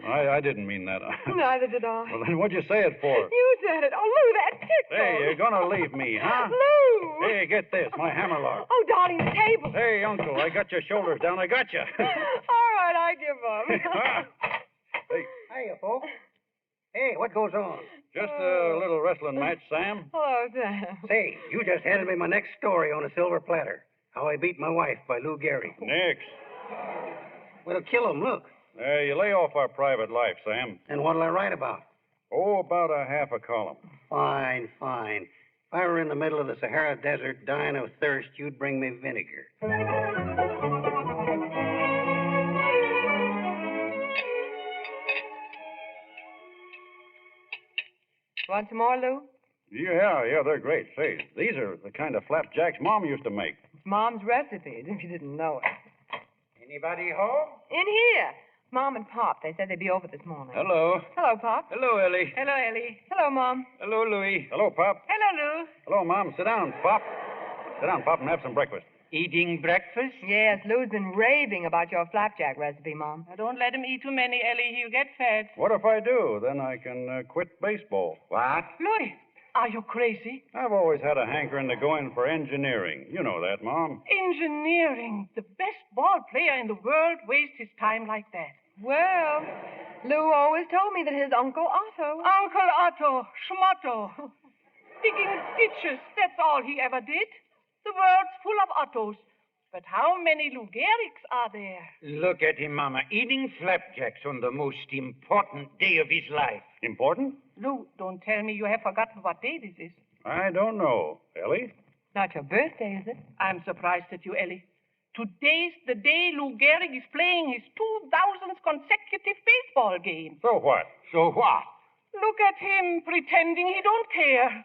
I didn't mean that. Neither did I. Well, then what'd you say it for? You said it. Oh, Lou, that tickled. Hey, you're going to leave me, huh? Lou! Hey, get this, my hammerlock. Oh, darling, the table. Hey, Uncle, I got your shoulders down. I got you. All right, I give up. Hey, folks. Hey, what goes on? Just a little wrestling match, Sam. Hello, Sam. Say, you just handed me my next story on a silver platter. How I Beat My Wife by Lou Gehrig. Nix. Well, kill him, look. You lay off our private life, Sam. And what'll I write about? Oh, about a half a column. Fine, fine. If I were in the middle of the Sahara Desert dying of thirst, you'd bring me vinegar. Want some more, Lou? Yeah, they're great. Say, these are the kind of flapjacks Mom used to make. It's Mom's recipes, if you didn't know it. Anybody home? In here. Mom and Pop, they said they'd be over this morning. Hello. Hello, Pop. Hello, Ellie. Hello, Ellie. Hello, Mom. Hello, Louie. Hello, Pop. Hello, Lou. Hello, Mom. Sit down, Pop. Sit down, Pop, and have some breakfast. Eating breakfast? Yes, Lou's been raving about your flapjack recipe, Mom. Now, don't let him eat too many, Ellie. He'll get fat. What if I do? Then I can quit baseball. What? Louis, are you crazy? I've always had a hankering to go in for engineering. You know that, Mom. Engineering. The best ball player in the world wastes his time like that. Well, Lou always told me that his Uncle Otto... Uncle Otto, Schmotto. Digging ditches, that's all he ever did. The world's full of Ottos. But how many Lou Gehrigs are there? Look at him, Mama, eating flapjacks on the most important day of his life. Important? Lou, don't tell me you have forgotten what day this is. I don't know. Ellie? Not your birthday, is it? I'm surprised at you, Ellie. Today's the day Lou Gehrig is playing his 2000th consecutive baseball game. So what? So what? Look at him pretending he don't care.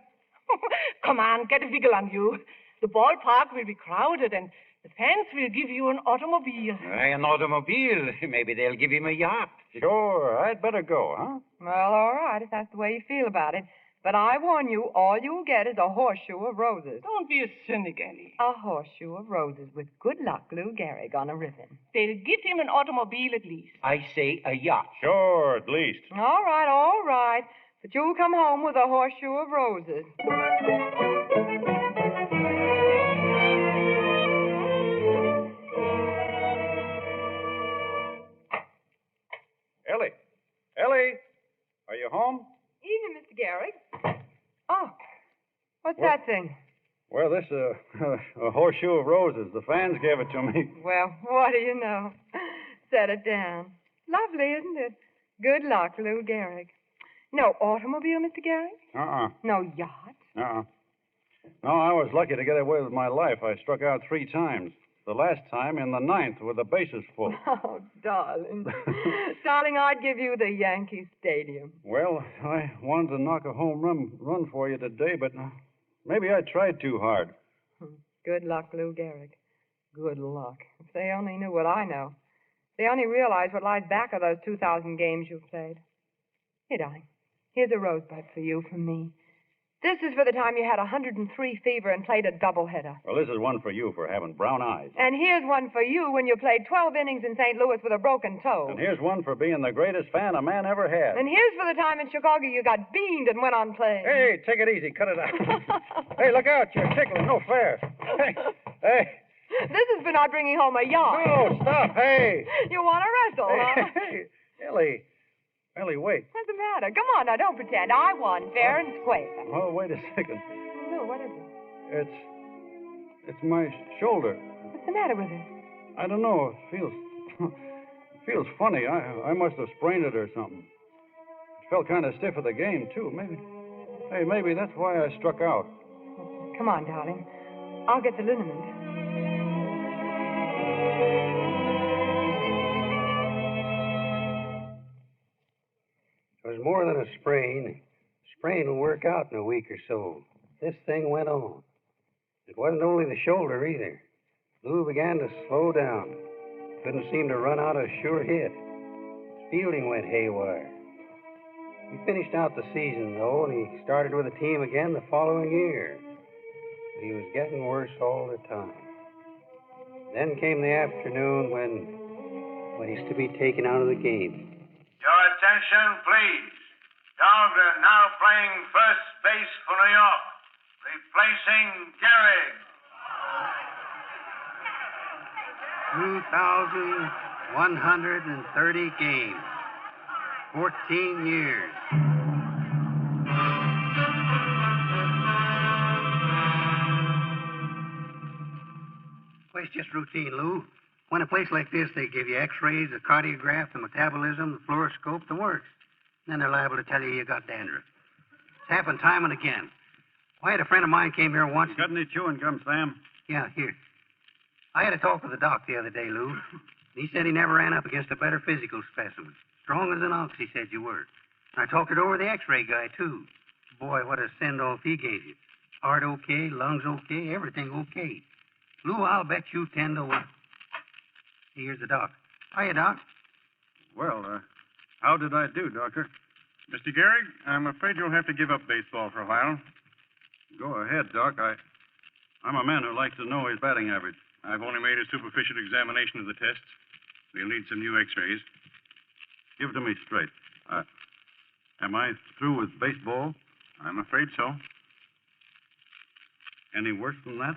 Come on, get a wiggle on you. The ballpark will be crowded and the fans will give you an automobile. An automobile. Maybe they'll give him a yacht. Sure, I'd better go, huh? Well, all right, if that's the way you feel about it. But I warn you, all you'll get is a horseshoe of roses. Don't be a cynic, Ellie. A horseshoe of roses with good luck Lou Gehrig on a ribbon. They'll give him an automobile at least. I say a yacht. Sure, at least. All right. But you'll come home with a horseshoe of roses. Ellie, are you home? Evening, Mr. Gehrig. Oh, what's that thing? Well, this a horseshoe of roses. The fans gave it to me. Well, what do you know? Set it down. Lovely, isn't it? Good luck, Lou Gehrig. No automobile, Mr. Gehrig? No yacht? No, I was lucky to get away with my life. I struck out 3 times. The last time in the 9th with the bases full. Oh, darling. Darling, I'd give you the Yankee Stadium. Well, I wanted to knock a home run for you today, but maybe I tried too hard. Good luck, Lou Gehrig. Good luck. If they only knew what I know. If they only realized what lies back of those 2,000 games you've played. Here, darling. Here's a rosebud for you from me. This is for the time you had 103 fever and played a doubleheader. Well, this is one for you for having brown eyes. And here's one for you when you played 12 innings in St. Louis with a broken toe. And here's one for being the greatest fan a man ever had. And here's for the time in Chicago you got beamed and went on playing. Hey, take it easy. Cut it out. Hey, look out. You're tickling. No fair. Hey. This is for not bringing home a yacht. No, stop. Hey. You want to wrestle, huh? Hey, Ellie, wait. What's the matter? Come on, now, don't pretend. I won fair and square. Oh, wait a second. No, what is it? It's my shoulder. What's the matter with it? I don't know. It feels funny. I must have sprained it or something. It felt kind of stiff at the game, too. Maybe that's why I struck out. Come on, darling. I'll get the liniment. It was more than a sprain. Sprain will work out in a week or so. This thing went on. It wasn't only the shoulder either. Lou began to slow down. Couldn't seem to run out a sure hit. His fielding went haywire. He finished out the season, though, and he started with the team again the following year. But he was getting worse all the time. Then came the afternoon when he's to be taken out of the game. Your attention, please. Gallagher now playing first base for New York, replacing Gehrig. 2,130 games. 14 years. it's just routine, Lou. When a place like this, they give you x-rays, the cardiograph, the metabolism, the fluoroscope, the works. Then they're liable to tell you got dandruff. It's happened time and again. Why, had a friend of mine came here once... Got any chewing gum, Sam? Yeah, here. I had a talk with the doc the other day, Lou. He said he never ran up against a better physical specimen. Strong as an ox, he said you were. I talked it over with the x-ray guy, too. Boy, what a send-off he gave you. Heart okay, lungs okay, everything okay. Lou, I'll bet you 10 to 1. Here's the doc. Hiya, Doc. Well, how did I do, Doctor? Mr. Gehrig, I'm afraid you'll have to give up baseball for a while. Go ahead, Doc. I'm a man who likes to know his batting average. I've only made a superficial examination of the tests. We'll need some new x-rays. Give it to me straight. Am I through with baseball? I'm afraid so. Any worse than that?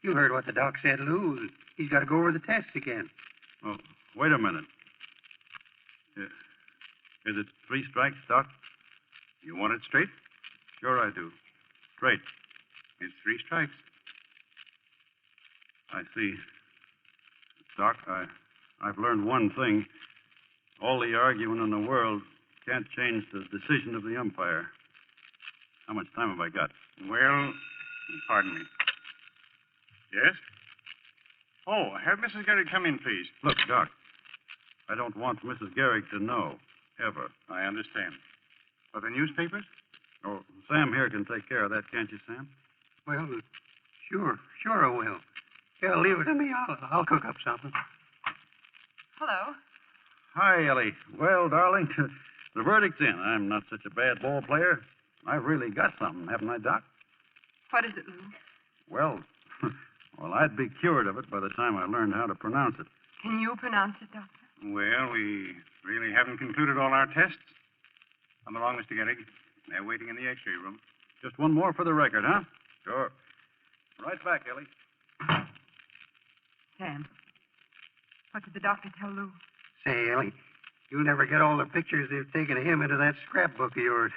You heard what the doc said, Lou. He's got to go over the tests again. Oh, wait a minute. Is it 3 strikes, Doc? You want it straight? Sure I do. Straight. It's 3 strikes. I see. Doc, I've learned one thing. All the arguing in the world can't change the decision of the umpire. How much time have I got? Well, pardon me. Yes? Oh, have Mrs. Gehrig come in, please. Look, Doc, I don't want Mrs. Gehrig to know, ever. I understand. But the newspapers? Oh, Sam here can take care of that, can't you, Sam? Well, sure I will. Yeah, leave it to me. I'll cook up something. Hello. Hi, Ellie. Well, darling, the verdict's in. I'm not such a bad ball player. I've really got something, haven't I, Doc? What is it, Lou? Well, I'd be cured of it by the time I learned how to pronounce it. Can you pronounce it, Doctor? Well, we really haven't concluded all our tests. Come along, Mr. Gehrig. They're waiting in the x-ray room. Just one more for the record, huh? Sure. Right back, Ellie. Sam, what did the doctor tell Lou? Say, Ellie, you'll never get all the pictures they've taken of him into that scrapbook of yours.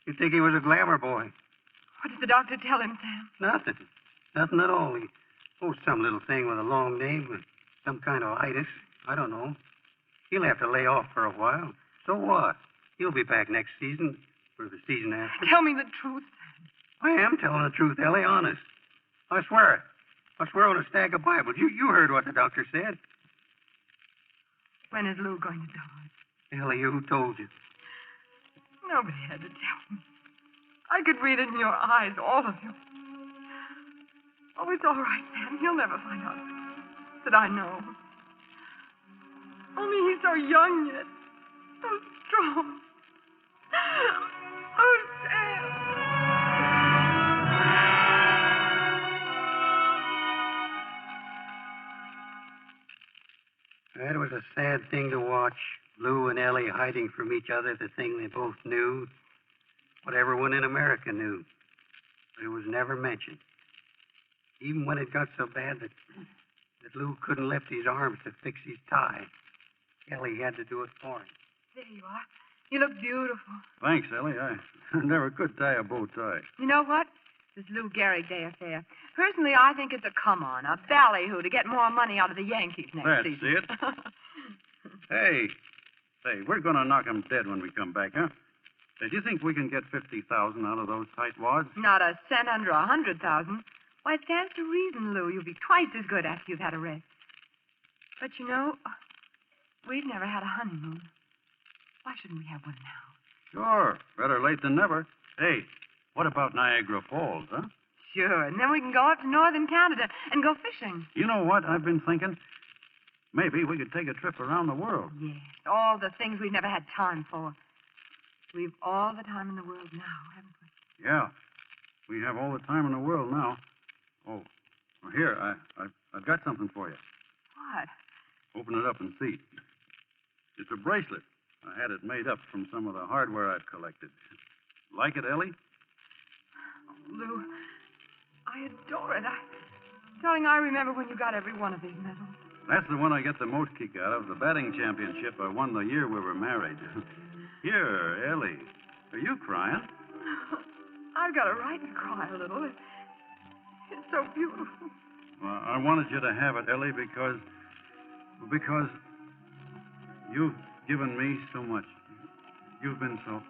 You'd think he was a glamour boy. What did the doctor tell him, Sam? Nothing at all. Some little thing with a long name, some kind of itis. I don't know. He'll have to lay off for a while. So what? He'll be back next season, or the season after. Tell me the truth, Sam. I am telling the truth, Ellie, honest. I swear it. I swear on a stack of Bibles. You heard what the doctor said. When is Lou going to die? Ellie, who told you? Nobody had to tell me. I could read it in your eyes, all of you. Oh, it's all right, Sam. He'll never find out that I know. Only he's so young yet. So strong. Oh, Sam. That was a sad thing to watch. Lou and Ellie hiding from each other the thing they both knew. What everyone in America knew. But it was never mentioned. Even when it got so bad that Lou couldn't lift his arms to fix his tie, Ellie had to do it for him. There you are. You look beautiful. Thanks, Ellie. I never could tie a bow tie. You know what? This Lou Gehrig Day affair. Personally, I think it's a come-on, a ballyhoo to get more money out of the Yankees next season. That's it. Hey, we're going to knock 'em dead when we come back, huh? Do you think we can get 50,000 out of those tightwads? Not a cent under 100,000. Why, it stands to reason, Lou. You'll be twice as good after you've had a rest. But you know, we've never had a honeymoon. Why shouldn't we have one now? Sure. Better late than never. Hey, what about Niagara Falls, huh? Sure, and then we can go up to northern Canada and go fishing. You know what I've been thinking? Maybe we could take a trip around the world. Yes, all the things we've never had time for. We've all the time in the world now, haven't we? Yeah, we have all the time in the world now. Oh, well, here, I've got something for you. What? Open it up and see. It's a bracelet. I had it made up from some of the hardware I've collected. Like it, Ellie? Oh, Lou, I adore it. Darling, I remember when you got every one of these medals. That's the one I get the most kick out of, the batting championship I won the year we were married. Here, Ellie. Are you crying? I've got a right to cry a little. It's so beautiful. Well, I wanted you to have it, Ellie, because you've given me so much. You've been so.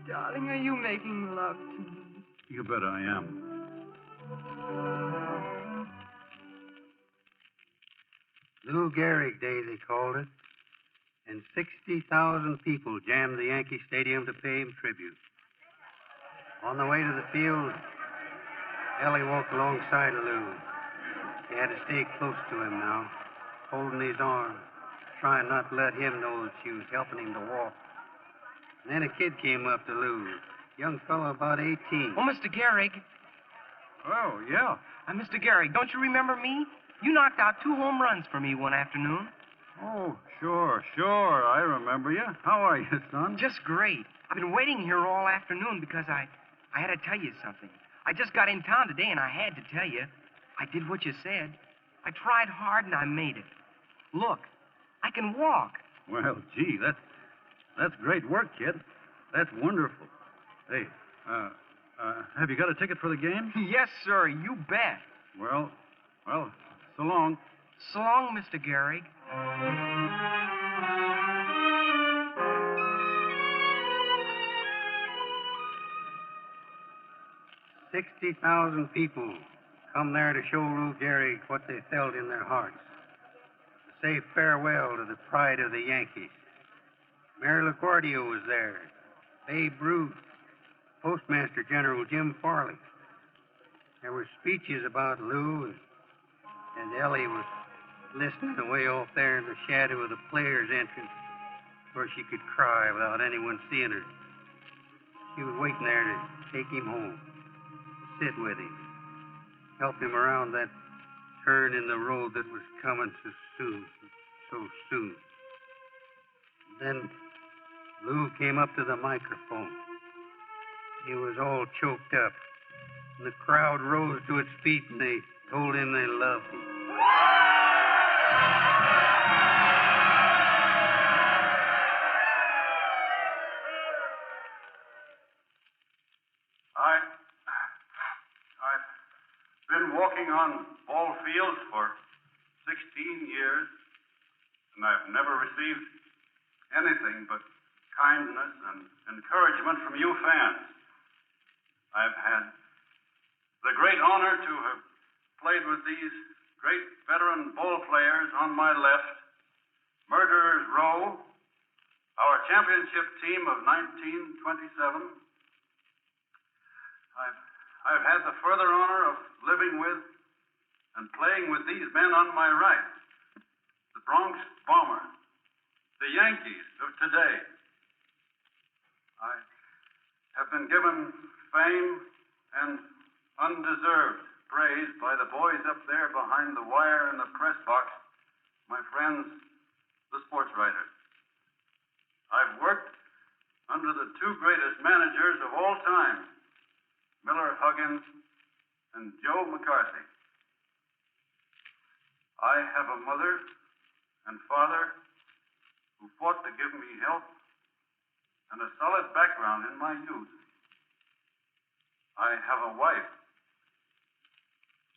Darling, are you making love to me? You bet I am. Lou Gehrig Day, they called it. And 60,000 people jammed the Yankee Stadium to pay him tribute. On the way to the field, Ellie walked alongside of Lou. She had to stay close to him now, holding his arm, trying not to let him know that she was helping him to walk. And then a kid came up to Lou, a young fellow about 18. Oh, Mr. Gehrig. Oh, yeah. Mr. Gehrig, don't you remember me? You knocked out 2 home runs for me one afternoon. Oh, sure. I remember you. How are you, son? Just great. I've been waiting here all afternoon because I had to tell you something. I just got in town today and I had to tell you. I did what you said. I tried hard and I made it. Look, I can walk. Well, gee, that's great work, kid. That's wonderful. Hey, have you got a ticket for the game? Yes, sir. You bet. Well, so long. So long, Mr. Gehrig. 60,000 people come there to show Lou Gehrig what they felt in their hearts. To say farewell to the pride of the Yankees. Mary LaGuardia was there. Babe Ruth. Postmaster General Jim Farley. There were speeches about Lou, and Ellie was listening away off there in the shadow of the players' entrance where she could cry without anyone seeing her. She was waiting there to take him home, to sit with him, help him around that turn in the road that was coming so soon. Then Lou came up to the microphone. He was all choked up, and the crowd rose to its feet, and they told him they loved him. I've been walking on ball fields for 16 years, and I've never received anything but kindness and encouragement from you fans. I've had the great honor to have played with these great veteran ball players on my left, Murderers Row, our championship team of 1927. I've had the further honor of living with and playing with these men on my right, the Bronx Bombers, the Yankees of today. I have been given fame and undeserved praise by the boys up there behind the wire in the press box, my friends, the sports writers. I've worked under the 2 greatest managers of all time, Miller Huggins and Joe McCarthy. I have a mother and father who fought to give me help and a solid background in my youth. I have a wife,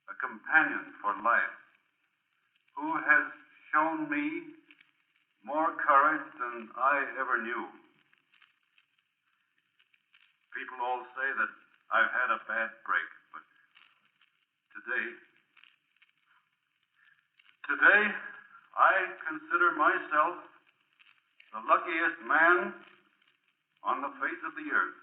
a companion for life, who has shown me more courage than I ever knew. People all say that I've had a bad break, but today, I consider myself the luckiest man on the face of the earth.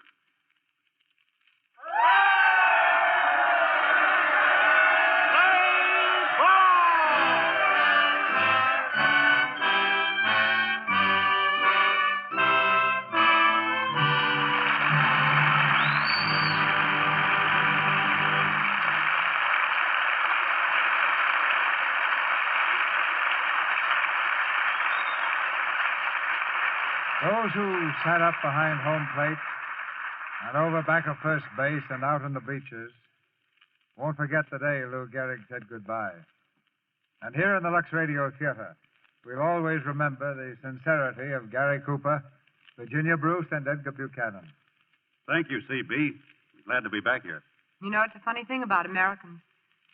Those who sat up behind home plate and over back of first base and out in the bleachers won't forget the day Lou Gehrig said goodbye. And here in the Lux Radio Theater, we'll always remember the sincerity of Gary Cooper, Virginia Bruce, and Edgar Buchanan. Thank you, C.B. Glad to be back here. You know, it's a funny thing about Americans.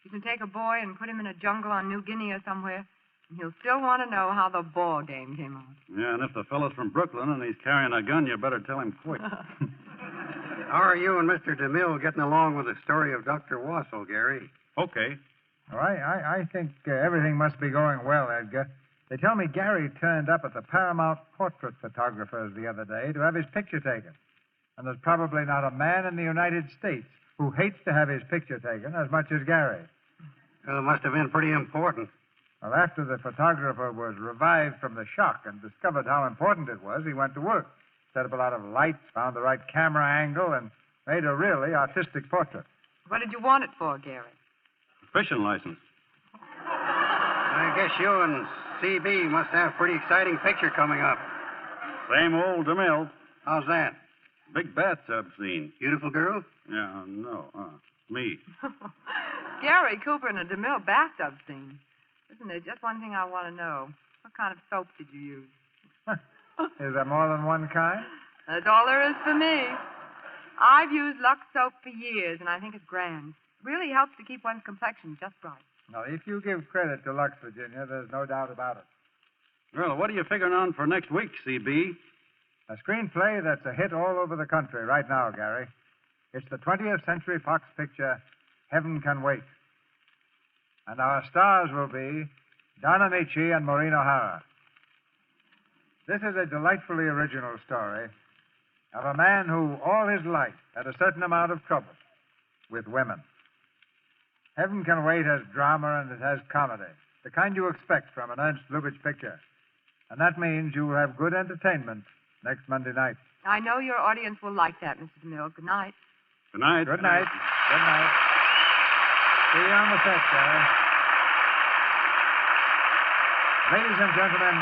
You can take a boy and put him in a jungle on New Guinea or somewhere, and he'll still want to know how the ball game came out. Yeah, and if the fellow's from Brooklyn and he's carrying a gun, you better tell him quick. How are you and Mr. DeMille getting along with the story of Dr. Wassel, Gary? Okay. All right, I think everything must be going well, Edgar. They tell me Gary turned up at the Paramount Portrait Photographers the other day to have his picture taken. And there's probably not a man in the United States who hates to have his picture taken as much as Gary. Well, it must have been pretty important. Well, after the photographer was revived from the shock and discovered how important it was, he went to work. Set up a lot of lights, found the right camera angle, and made a really artistic portrait. What did you want it for, Gary? Fishing license. I guess you and CB must have a pretty exciting picture coming up. Same old DeMille. How's that? Big bathtub scene. Beautiful girl? Yeah, no. Me. Gary Cooper in a DeMille bathtub scene. Listen, there's just one thing I want to know. What kind of soap did you use? Is there more than one kind? That's all there is for me. I've used Lux soap for years, and I think it's grand. Really helps to keep one's complexion just right. Now, if you give credit to Lux, Virginia, there's no doubt about it. Well, what are you figuring on for next week, CB? A screenplay that's a hit all over the country right now, Gary. It's the 20th Century Fox picture, Heaven Can Wait. And our stars will be Don Amici and Maureen O'Hara. This is a delightfully original story of a man who all his life had a certain amount of trouble with women. Heaven Can Wait has drama and it has comedy, the kind you expect from an Ernst Lubitsch picture. And that means you will have good entertainment next Monday night. I know your audience will like that, Mr. DeMille. Good night. Good night. Good night. Good night. See you on the set, Gary. Ladies and gentlemen,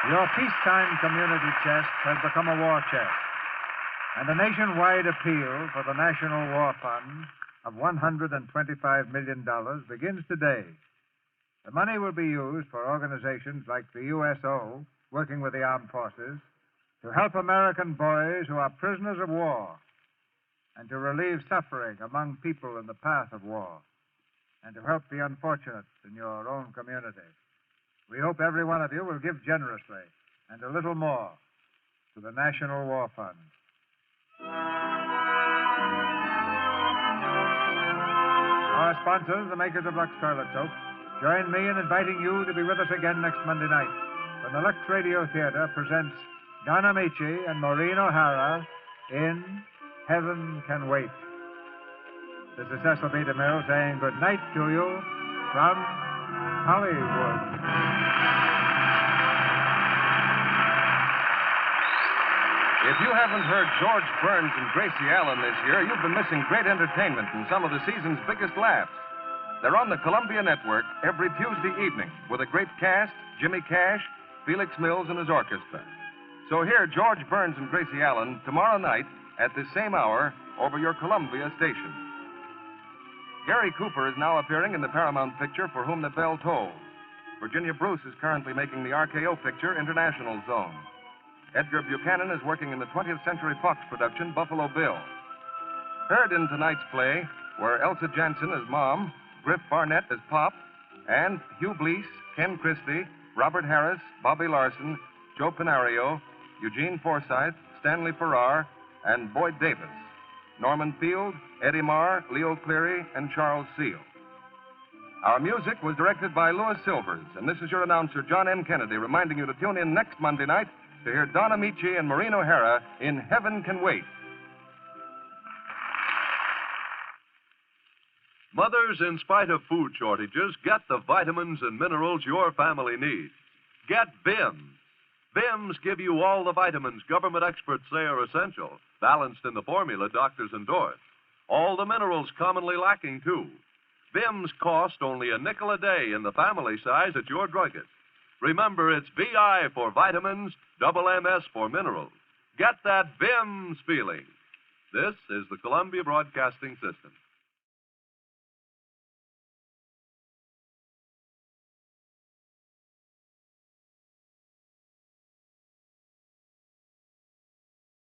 your peacetime community chest has become a war chest. And a nationwide appeal for the National War Fund of $125 million begins today. The money will be used for organizations like the USO, working with the armed forces, to help American boys who are prisoners of war, and to relieve suffering among people in the path of war, and to help the unfortunate in your own community. We hope every one of you will give generously and a little more to the National War Fund. Our sponsors, the makers of Lux Toilet Soap, join me in inviting you to be with us again next Monday night when the Lux Radio Theater presents Don Amici and Maureen O'Hara in Heaven Can Wait. This is Cecil B. DeMille saying good night to you from Hollywood. If you haven't heard George Burns and Gracie Allen this year, you've been missing great entertainment and some of the season's biggest laughs. They're on the Columbia Network every Tuesday evening with a great cast, Jimmy Cash, Felix Mills, and his orchestra. So hear George Burns and Gracie Allen tomorrow night at this same hour over your Columbia station. Gary Cooper is now appearing in the Paramount picture For Whom the Bell Tolls. Virginia Bruce is currently making the RKO picture International Zone. Edgar Buchanan is working in the 20th Century Fox production Buffalo Bill. Heard in tonight's play were Elsa Jansen as Mom, Griff Barnett as Pop, and Hugh Blease, Ken Christie, Robert Harris, Bobby Larson, Joe Pinario, Eugene Forsythe, Stanley Farrar, and Boyd Davis. Norman Field, Eddie Marr, Leo Cleary, and Charles Seal. Our music was directed by Louis Silvers, and this is your announcer, John M. Kennedy, reminding you to tune in next Monday night to hear Don Amici and Maureen O'Hara in Heaven Can Wait. Mothers, in spite of food shortages, get the vitamins and minerals your family needs. Get BIMS. BIMS give you all the vitamins government experts say are essential, balanced in the formula doctors endorse. All the minerals commonly lacking, too. BIMS cost only a nickel a day in the family size at your druggist. Remember, it's BI for vitamins, double MS for minerals. Get that BIMS feeling. This is the Columbia Broadcasting System.